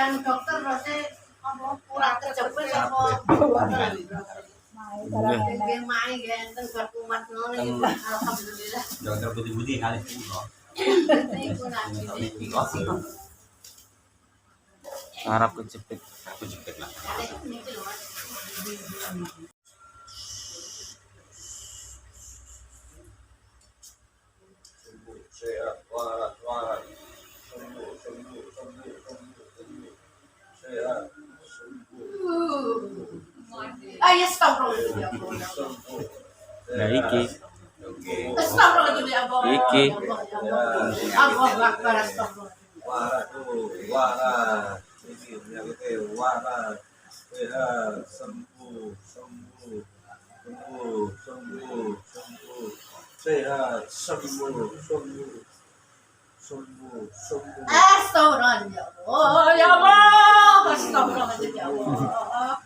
yang dokter rasanya apa kurang kecepet apa main ganteng berkumat ngono alhamdulillah dokter putih-putih kali harap kejepit lah. Sehat, waras, sehat, ayo stop nah iki stop ya Allah iki Allah akbar stop waras, ini penyakitnya waras, sehat, sembuh, sehat, sembuh. astagfirullah ya Allah ya Allah astagfirullah ya Allah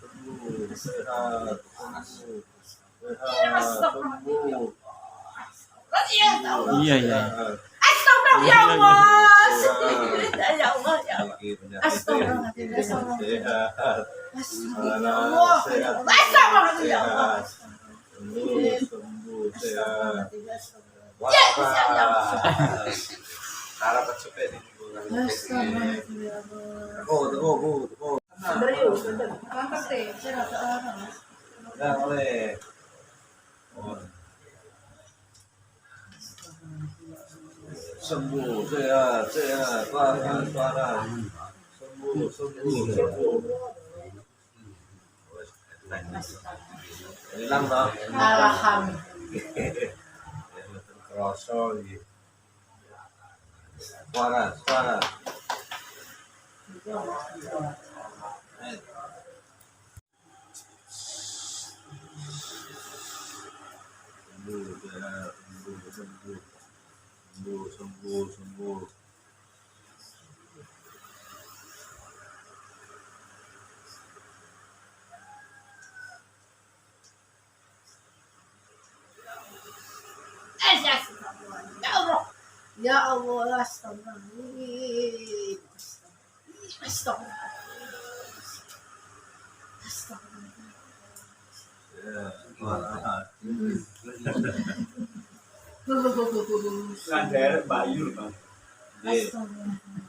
Sehat, sembuh. iya iya astagfirullah ya Allah ya Allah ya Allah astagfirullah Sehat, astagfirullah ya Allah sembuh, sehat. ya ya Allah Harap kecepet ini. Teko. Nah, oleh. Sembuh, sehat, waras. Sembuh. Hilang dong. alhamdulillah Kerasa gitu. Waras. Sembuh. ya Allah astagfirullah Kan Bayu Bang.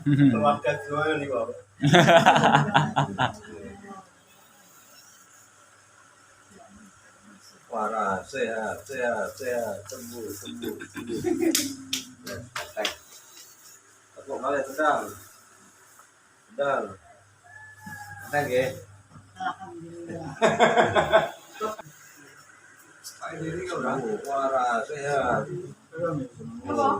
Keluarga gue nih Bang. Waras, sehat, sembuh. Aku kalian sedang ya. Sembuh, waras, sehat. Sembuh.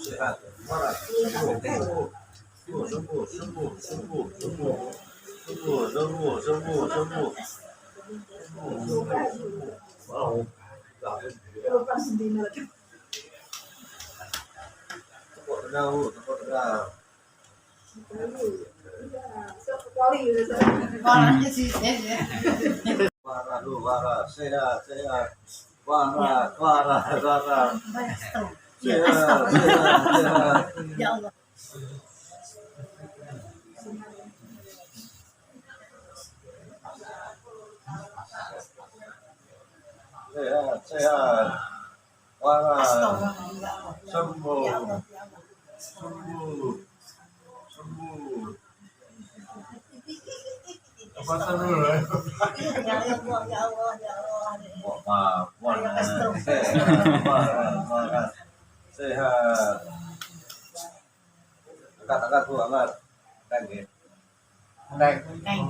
Sehat, waras, sembuh. Wow. Tepuk tegal. Waras, sehat. Waras. Sehat. ya Allah Sehat. Waras. astagfirullah Sembuh. ya Allah Apa dulu? ya Allah Waras. Sehat. Angkat Bu, angkat. Angkat. Neng.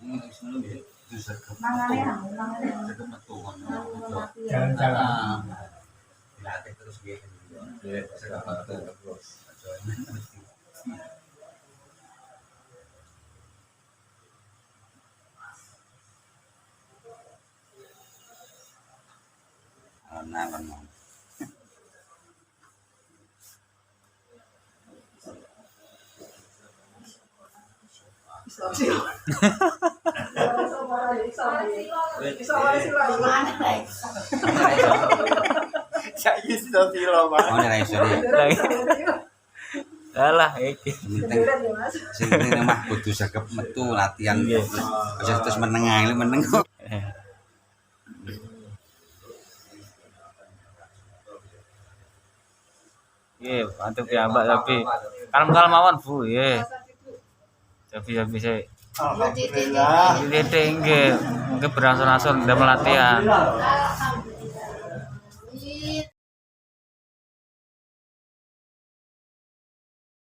Ini sebelum ya. Kudu sergap. Sergap metu Jalan-jalan. Dilatih terus gitu. Ya, sergap metu terus. Nah, kan. Saya sudah bilang, Mas. Oh, nek iso ya. Alah iki. Sing penting mah kudu sergap metu latihan. Aja terus meneng ae meneng. Iya, mantap ya Mbak tapi kalem-kalem mawon Bu, ya. Tapi saya Alhamdulillah. ini nggih, mungkin berangsur-angsur ndamel latihan.